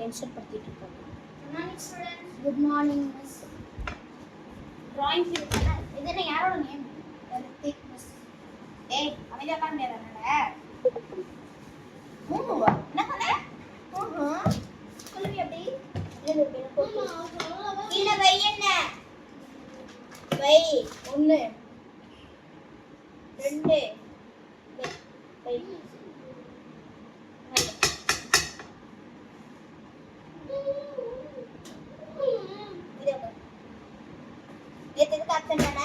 Tension படுத்திட்டு இருக்காங்க. Good morning students. Good morning miss. Drawing இருக்கா? இது என்ன யாரோட நேம்? Ritik miss. ஏய் அமைதியா உட்கார முடியாதா? மூணுவா? என்ன சொன்ன? சொல்லுங்க எப்படி? இது பேர் கீழ வை என்ன? வை 1 2 வை எதுக்கு அப்சென்ட் பண்ண?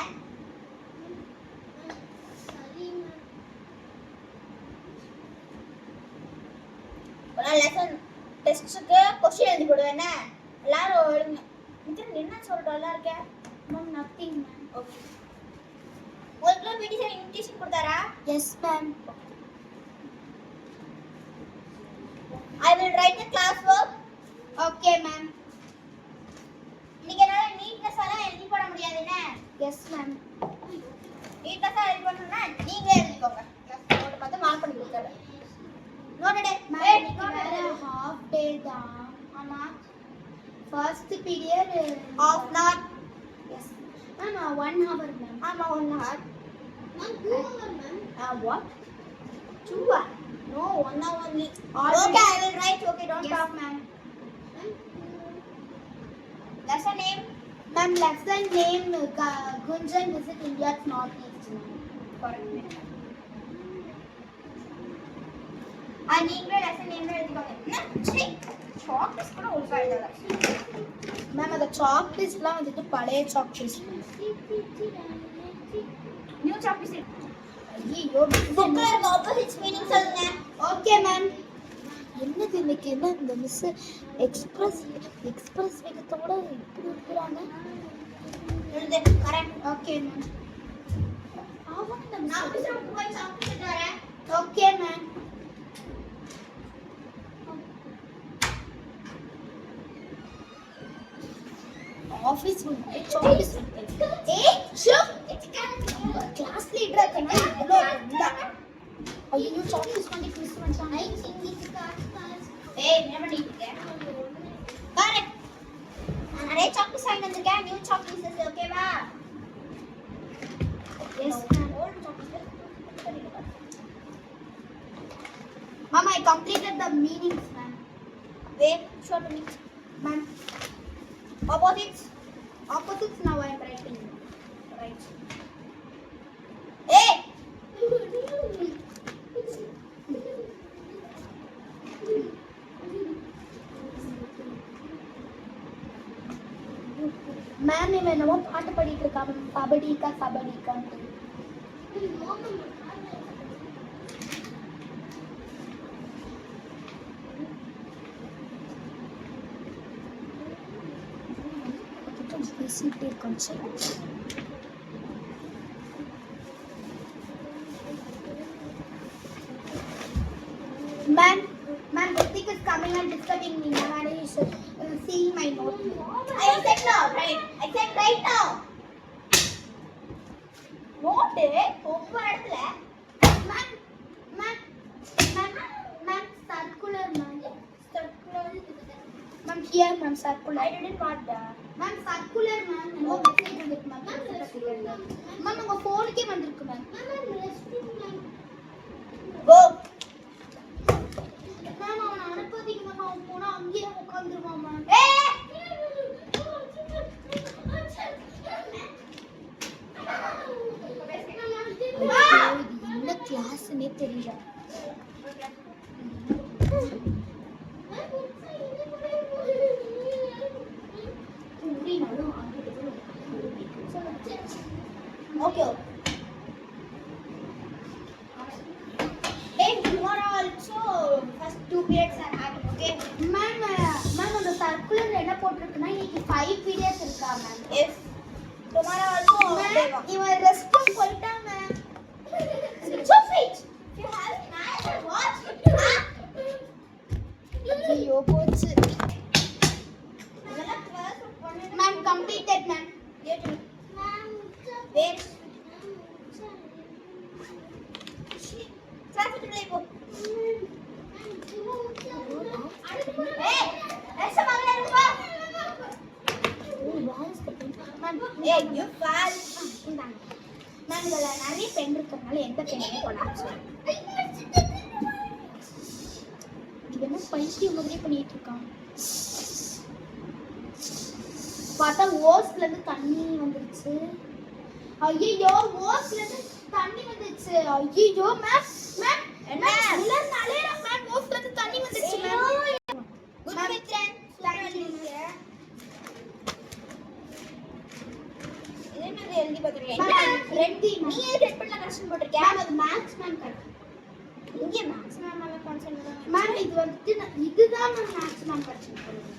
ஒரு லெசன் டெஸ்ட்க்கு क्वेश्चन எழுதி போடுவேன் எல்லாரும் எழுதுங்க. மித்ரன் என்ன சொல்றடா இருக்க? ma'am nothing ma'am. ஓகே. உங்களுக்கு பிடி சார் இன்விடேஷன் கொடுத்தாரா? Yes ma'am. I will write the class work. Okay ma'am. இன்னைக்கு என்னால நீட்னஸால எழுதி போட முடியாது என்ன? Yes ma'am. நீட்னஸா எழுதி போடணும்னா நீங்களே எழுதிக்கோங்க. கிளாஸ் நோட் பார்த்து மார்க் பண்ணி கொடுத்துறேன். நோட்டடே half day தான். ஆமா. First period half not. yes. Ma'am 1 hour ma'am. ஆமா 1 hour. Ma'am 2 hour ma'am. What? 2 hour? No, 1 hour only. Already. Okay, I will write. Okay, don't Yes talk. ma'am. Lesson name? Ma'am lesson name Gunjan visit India's northeast ma'am. Correct. நீங்களே lesson name எழுதிக்கோங்க. என்ன? சரி. Chocolates கூட ஒழுங்கா எழுதல. Ma'am அந்த சாக்லேட்ஸ்லாம் வந்துட்டு பழைய சாக்லேட்ஸ். New chocolates. ஐயோ புக்ல இருக்க ஆப்போசிட்ஸ் மீனிங் சொல்லுங்க. Okay ma'am. என்னது இன்னைக்கு என்ன இந்த மிஸ் எக்ஸ்பிரஸ் வேகத்தோட இப்படி இருக்கிறாங்க. எழுது. கரெக்ட். Okay ma'am. நான் ஆபீஸ்ல போய் சாக்லேட் வரேன். Okay ma'am. ஆபீஸ் வந்து சாக்லேட்ஸ் ஏய் ஷூ. கிளாஸ் லீடரா இருக்கனா இவ்ளோ இல்ல. ஐயோ சாக்லேட்ஸ் வந்து மிஸ் பண்ணிட்டாங்க. ஏய் என்ன பண்ணிட்டு இருக்க? கரெக்ட். நான் நிறைய சாக்லேட்ஸ் வாங்கி வந்திருக்கேன். நியூ சாக்லேட்ஸ் ஓகேவா? Yes ma'am. Old chocolates. Ma'am, I completed the meanings ma'am. Wait, show to me. Ma'am, Opposites. opposites now I am writing. Right. Hey! Ma'am, இவன் என்னமோ பாட்டு பாடிட்டு இருக்கா. கபடிக்கா கபடிக்கான்ட்டு. பேசிட்டே இருக்கான் சரி. Ma'am, Ritik is coming and disturbing me. Ma'am, and he should see my note. I said now, right? I said right now. Note ஒவ்வொரு இடத்துல Ma'am, circular ma'am. Ma'am, here ma'am, circular. I didn't got that. Ma'am, circular ma'am. No message வந்துருக்கு ma'am. Ma'am, உங்க போனுக்கே வந்திருக்கு ma'am. Go. Ma'am, அவனை அனுப்பாதீங்க ma'am. அவன் போனா அங்கேயே உட்கார்ந்துருவான் ma'am. Hey! இது என்ன கிளாஸ்னே தெரியல. Okay. Hey, tomorrow also first 2 periods are having, okay? Ma'am, அந்த சர்க்குலர் என்ன போட்டிருக்குன்னா இன்னைக்கு 5 periods இருக்கா ma'am. Yes. Tomorrow also day one. இவன் ரெஸ்ட் ரூம் போயிட்டான் ma'am. Stop it. You have nice watch. ஐயோ போச்சு. அதெல்லாம் class பண்ணு. Ma'am, completed ma'am. Ma'am, wait. Class விட்டு வெளியே போ. Hey! இதுல நிறைய பென் இருக்கிறதுனால எந்த பெண்ணையும் கொண்டாச்சு. இது என்ன பைத்தியம் மாதிரி பண்ணிட்டு இருக்கான். பார்த்தா ஓஸ்ல இருந்து தண்ணி வந்துருச்சு. ஐயோ ஓஸ்ல இருந்து தண்ணி வந்துருச்சு. ஐயோ மேம் மேம் என்ன எல்லாரும் மேம் ஓஸ்ல இருந்து தண்ணி வந்துருச்சு மேம். குட் மித்ரன் எழுதி பாத்துறீங்க. ரெட்டி நீ ரெட் பண்ணல கரெக்ஷன் போட்டுருக்கே. மேம் அது மேக்ஸ் மேம் கரெக்ட். இங்க மேக்ஸ் மேம் மேல கான்சென்ட்ரேட் மேம் இது வந்து இதுதான் மேம் மேக்ஸ் மேம் கரெக்ஷன் பண்ணுங்க.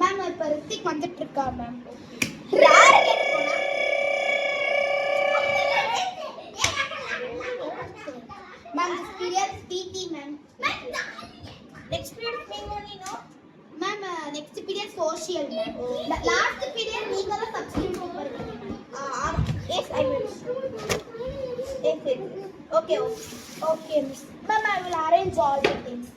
மேம் இப்ப ரித்திக் வந்துட்டு இருக்கா மேம். யார் கேட்கணும் ma'am this period is PT ma'am. Next period me only no ma'am. Next period social ma'am. Last period நீங்க தான் substitute பண்ணுவீங்க ma'am. Yes I will. Yes yes. Okay okay miss. Ma'am I will arrange all the things.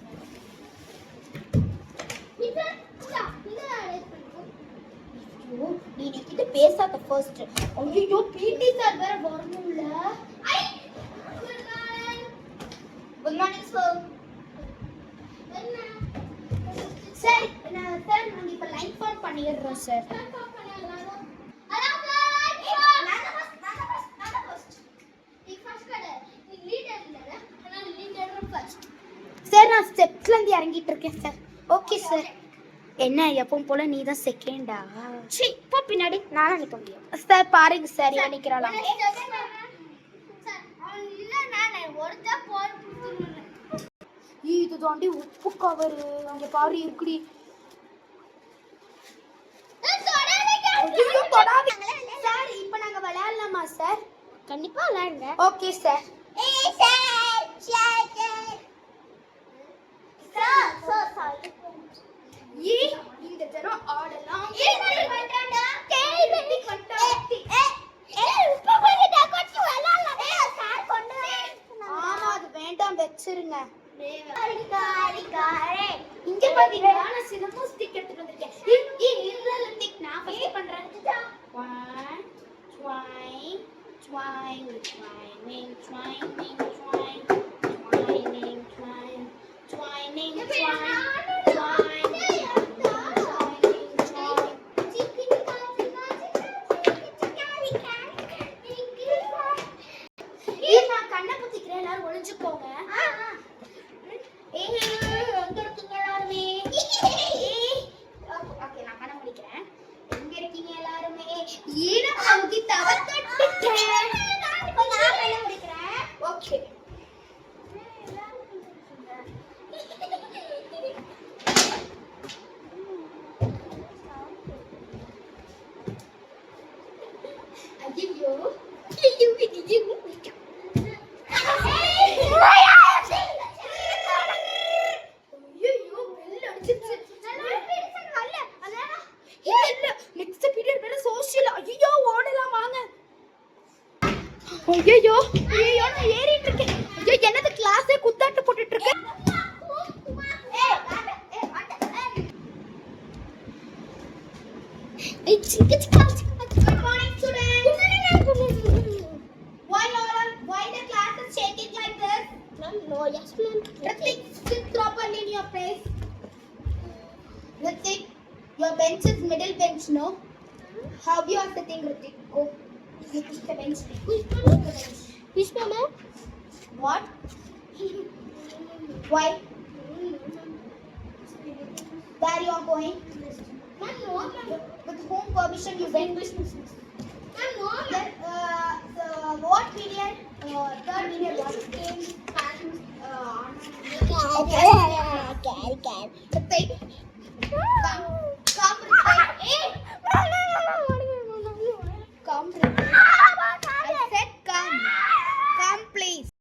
நீ கிட்ட பேசாத first. ஐயோ பிடி sir வேற வரணும்ல. Good morning sir. Sir sir நாங்க இப்ப லைன் ஃபார்ம் பண்ணிடுறோம் சார். சார் நான் ஸ்டெப்ஸ்ல இருந்து இறங்கிட்டு இருக்கேன் சார். Okay sir. என்ன எப்பவும் போல நீ தான் செகண்டா? சி போ பின்னாடி நானா நிக்க முடியும் சார். பாருங்க சார் இவ நிக்கறாளா. இது தாண்டி உப்பு கவர் அங்க பாரு இருக்குடி. சார் இப்போ நாங்க விளையாடலாமா சார்? கண்டிப்பா விளையாடுங்க. Okay sir. இந்த தரம் ஆடலாம். ஆமா அது வேண்டாம் வச்சிருங்க. இங்க பாத்தீங்களா நான் சிலம்பு ஸ்டிக் எடுத்துட்டு வந்திருக்கேன். இதுல ஸ்டிக் நான் ஃபர்ஸ்ட் பண்றேன். 1 twining twining twining twining twining twining twining twining கண்ணை புத்திக்கிறேன். எல்லாரும் ஒளிஞ்சுக்கோங்க. ஐயோ ஐயோ நான் ஏறிட்டு இருக்கேன். ஐயோ என்னது கிளாஸே குத்தாட்டு போட்டுட்டு இருக்கேன். Why the class is shaking like this? Ma'am, no, yes ma'am. Ritik, sit properly in your place. Ritik, your bench is middle bench, no? How you are sitting, Ritik? Go. Push the bench. Push the ma'am. What? Why? Where you are going? Ma'am, no. With whom permission you went? Ma'am, no. Then, what period? Third period. What came? Okay.